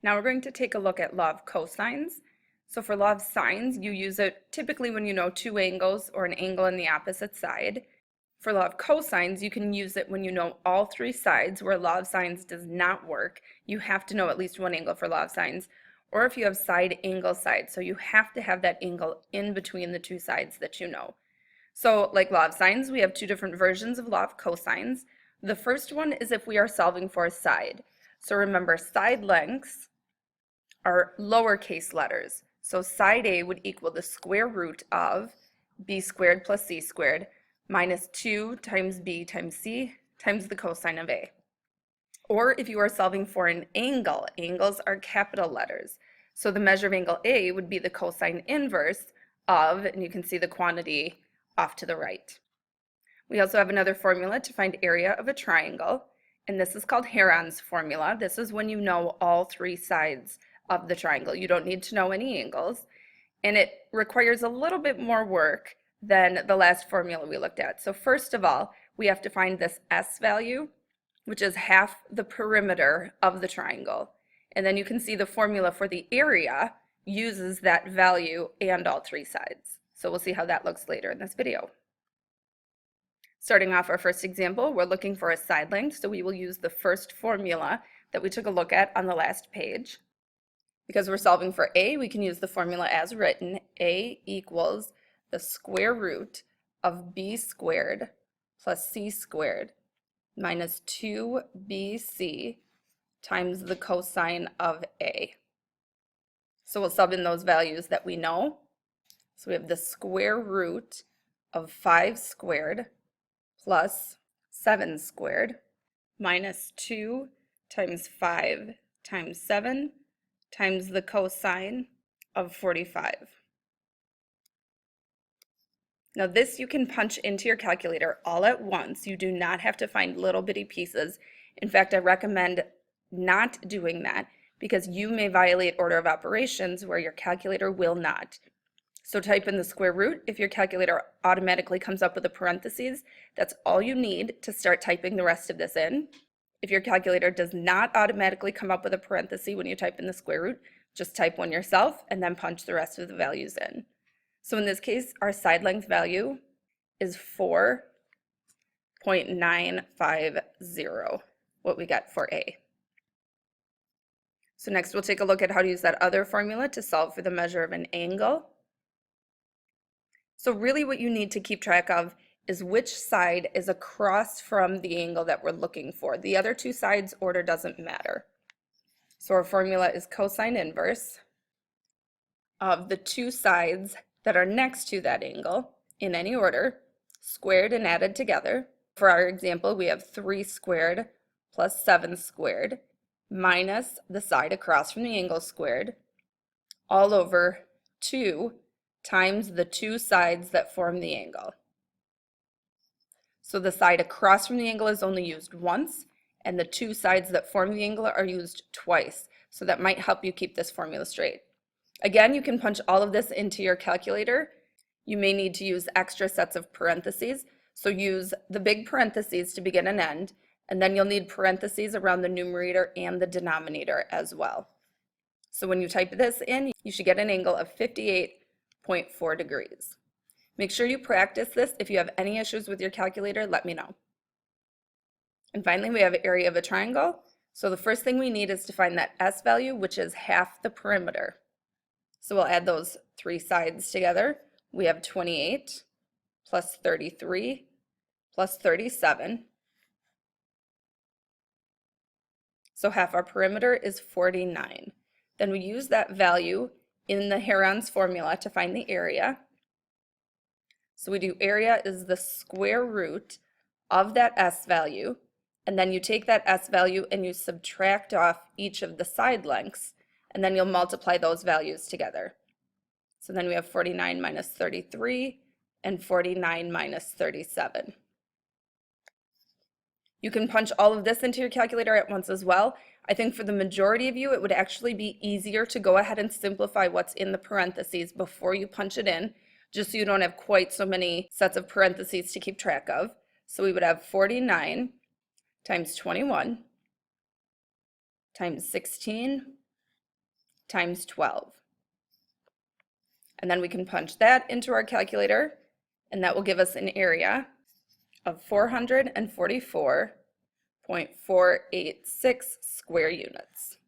Now we're going to take a look at law of cosines. So for law of sines, you use it typically when you know two angles or an angle on the opposite side. For law of cosines, you can use it when you know all three sides, where law of sines does not work. You have to know at least one angle for law of sines, or if you have side angle sides. So you have to have that angle in between the two sides that you know. So like law of sines, we have two different versions of law of cosines. The first one is if we are solving for a side. So remember, side lengths are lowercase letters. So side A would equal the square root of b squared plus c squared minus 2 times b times c times the cosine of A. Or if you are solving for an angle, angles are capital letters. So the measure of angle A would be the cosine inverse of, and you can see the quantity off to the right. We also have another formula to find area of a triangle, and this is called Heron's formula. This is when you know all three sides of the triangle. You don't need to know any angles, and it requires a little bit more work than the last formula we looked at. So first of all, we have to find this S value, which is half the perimeter of the triangle. And then you can see the formula for the area uses that value and all three sides. So we'll see how that looks later in this video. Starting off our first example, we're looking for a side length, so we will use the first formula that we took a look at on the last page. Because we're solving for A, we can use the formula as written. A equals the square root of b squared plus c squared minus 2bc times the cosine of A. So we'll sub in those values that we know. So we have the square root of 5 squared plus 7 squared minus 2 times 5 times 7 times the cosine of 45. Now this you can punch into your calculator all at once. You do not have to find little bitty pieces. In fact, I recommend not doing that because you may violate order of operations where your calculator will not. So type in the square root. If your calculator automatically comes up with a parentheses, that's all you need to start typing the rest of this in. If your calculator does not automatically come up with a parenthesis when you type in the square root, just type one yourself and then punch the rest of the values in. So in this case, our side length value is 4.950, what we got for A. So next we'll take a look at how to use that other formula to solve for the measure of an angle. So really what you need to keep track of is which side is across from the angle that we're looking for. The other two sides' order doesn't matter. So our formula is cosine inverse of the two sides that are next to that angle in any order, squared and added together. For our example, we have 3 squared plus 7 squared minus the side across from the angle squared, all over 2 times the two sides that form the angle. So the side across from the angle is only used once, and the two sides that form the angle are used twice. So that might help you keep this formula straight. Again, you can punch all of this into your calculator. You may need to use extra sets of parentheses. So use the big parentheses to begin and end, and then you'll need parentheses around the numerator and the denominator as well. So when you type this in, you should get an angle of 58.4 degrees. Make sure you practice this. If you have any issues with your calculator, let me know. And finally, we have area of a triangle. So the first thing we need is to find that S value, which is half the perimeter. So we'll add those three sides together. We have 28 plus 33 plus 37. So half our perimeter is 49. Then we use that value in the Heron's formula to find the area. So we do area is the square root of that S value, and then you take that S value and you subtract off each of the side lengths, and then you'll multiply those values together. So then we have 49 minus 33 and 49 minus 37. You can punch all of this into your calculator at once as well. I think for the majority of you, it would actually be easier to go ahead and simplify what's in the parentheses before you punch it in, just so you don't have quite so many sets of parentheses to keep track of. So we would have 49 times 21 times 16 times 12. And then we can punch that into our calculator, and that will give us an area of 444.486 square units.